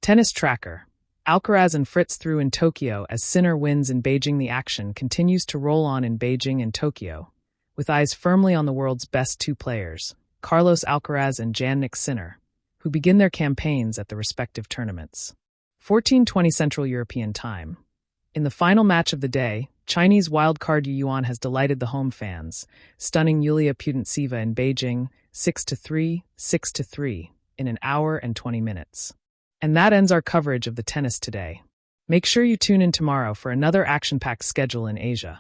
Tennis tracker. Alcaraz and Fritz through in Tokyo as Sinner wins in Beijing. The action continues to roll on in Beijing and Tokyo, with eyes firmly on the world's best two players, Carlos Alcaraz and Jannik Sinner, who begin their campaigns at the respective tournaments. 14:20 Central European Time. In the final match of the day, Chinese wildcard Yu Yuan has delighted the home fans, stunning Yulia Putintseva in Beijing 6-3, 6-3 in an hour and 20 minutes. And that ends our coverage of the tennis today. Make sure you tune in tomorrow for another action-packed schedule in Asia.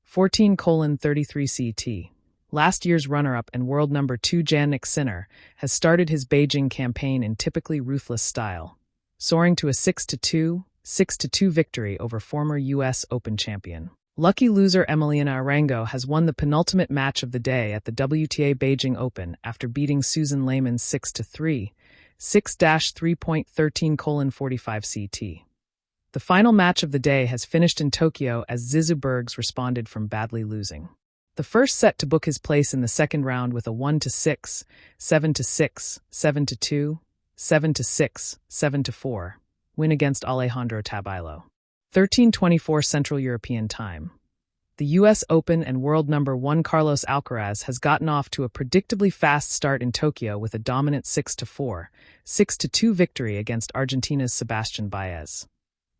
14:33 CT. Last year's runner-up and world number 2 Jannik Sinner has started his Beijing campaign in typically ruthless style, soaring to a 6-2, 6-2 victory over former U.S. Open champion. Lucky loser Emiliana Arango has won the penultimate match of the day at the WTA Beijing Open after beating Susan Lehmann 6-3, 6-3.13:45 CT. The final match of the day has finished in Tokyo as Zizou Bergs responded from badly losing the first set to book his place in the second round with a 1-6, 7-6, 7-2, 7-6, 7-4 win against Alejandro Tabailo. 13:24 Central European Time. The U.S. Open and world number 1 Carlos Alcaraz has gotten off to a predictably fast start in Tokyo with a dominant 6-4, 6-2 victory against Argentina's Sebastian Baez.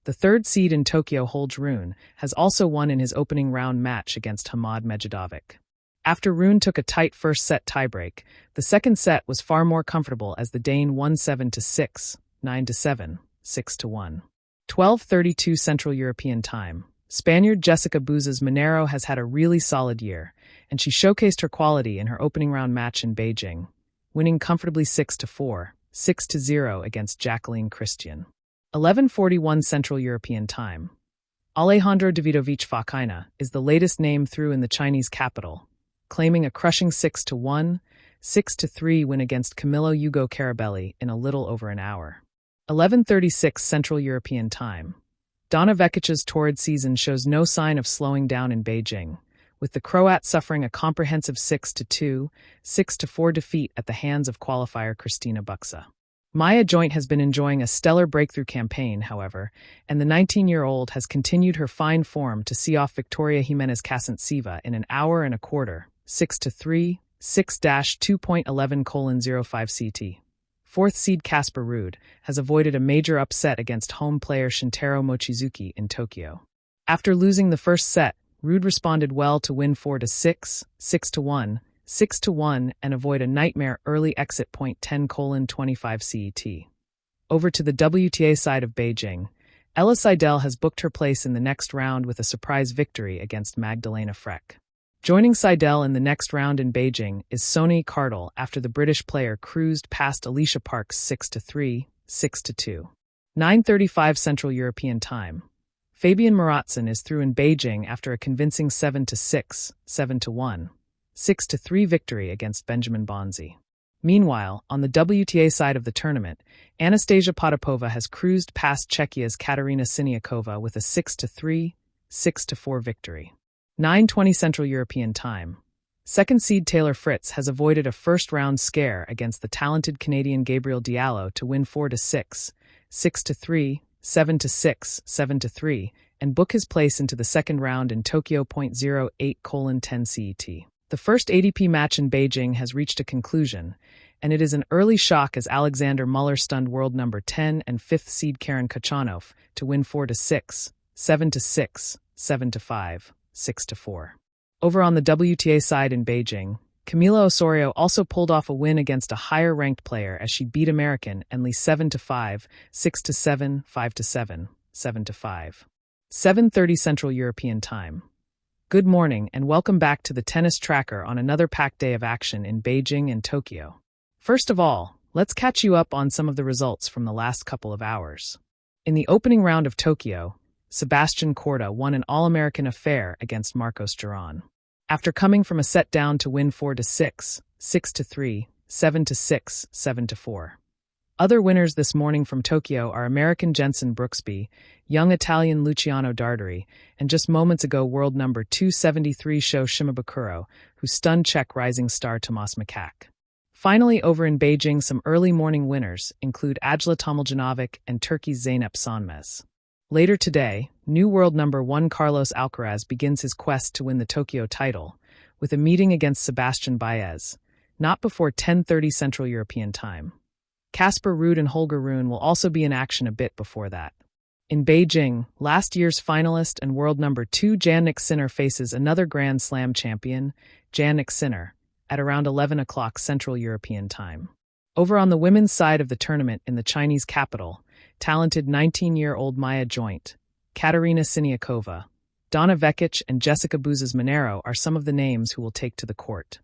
The third seed in Tokyo holds Rune has also won in his opening round match against Hamad Medjedovic. After Rune took a tight first set tiebreak, the second set was far more comfortable as the Dane won 7-6, 9-7, 6-1. 12:32 Central European Time. Spaniard Jessica Buza's Monero has had a really solid year, and she showcased her quality in her opening round match in Beijing, winning comfortably 6-4, 6-0 against Jacqueline Christian. 11:41 Central European Time. Alejandro Davidovich Fokina is the latest name through in the Chinese capital, claiming a crushing 6-1, 6-3 win against Camilo Hugo Carabelli in a little over an hour. 11:36 Central European Time. Donna Vekic's torrid season shows no sign of slowing down in Beijing, with the Croat suffering a comprehensive 6-2, 6-4 defeat at the hands of qualifier Kristina Buxa. Maya Joint has been enjoying a stellar breakthrough campaign, however, and the 19-year-old has continued her fine form to see off Victoria Jimenez Kasantseva in an hour and a quarter, 6-3, 6-2.11:05 CT. Fourth seed Casper Ruud has avoided a major upset against home player Shintaro Mochizuki in Tokyo. After losing the first set, Ruud responded well to win 4-6, 6-1, 6-1 and avoid a nightmare early exit point 10:25 CET. Over to the WTA side of Beijing, Ella Seidel has booked her place in the next round with a surprise victory against Magdalena Freck. Joining Seidel in the next round in Beijing is Sony Cardle after the British player cruised past Alicia Parks 6-3, 6-2. 9:35 Central European Time. Fabian Maratson is through in Beijing after a convincing 7-6, 7-1, 6-3 victory against Benjamin Bonzi. Meanwhile, on the WTA side of the tournament, Anastasia Potapova has cruised past Czechia's Katarina Siniakova with a 6-3, 6-4 victory. 9:20 Central European Time. Second seed Taylor Fritz has avoided a first-round scare against the talented Canadian Gabriel Diallo to win 4-6, 6-3, 7-6, 7-3, and book his place into the second round in Tokyo. 08:10 CET. The first ATP match in Beijing has reached a conclusion, and it is an early shock as Alexander Muller stunned world number 10 and 5th seed Karen Khachanov to win 4-6, 7-6, 7-5. 6-4. Over on the WTA side in Beijing, Camila Osorio also pulled off a win against a higher-ranked player as she beat American Enli 7-5, 6-7, 5-7, 7-5. 7:30 Central European Time. Good morning and welcome back to the Tennis Tracker on another packed day of action in Beijing and Tokyo. First of all, let's catch you up on some of the results from the last couple of hours. In the opening round of Tokyo, Sebastian Korda won an All-American affair against Marcos Giron. After coming from a set down to win 4-6, 6-3, 7-6, 7-4. Other winners this morning from Tokyo are American Jensen Brooksby, young Italian Luciano Darderi, and just moments ago world number 273 Sho Shimabukuro, who stunned Czech rising star Tomas Makak. Finally, over in Beijing, some early morning winners include Ajla Tomljanovic and Turkey's Zeynep Sönmez. Later today, new world number 1 Carlos Alcaraz begins his quest to win the Tokyo title, with a meeting against Sebastian Baez, not before 10:30 Central European Time. Casper Ruud and Holger Rune will also be in action a bit before that. In Beijing, last year's finalist and world number 2 Jannik Sinner faces another Grand Slam champion, Jannik Sinner, at around 11 o'clock Central European Time. Over on the women's side of the tournament in the Chinese capital, talented 19-year-old Maya Joint, Katerina Siniakova, Donna Vekic and Jessica Buzas Monero are some of the names who will take to the court.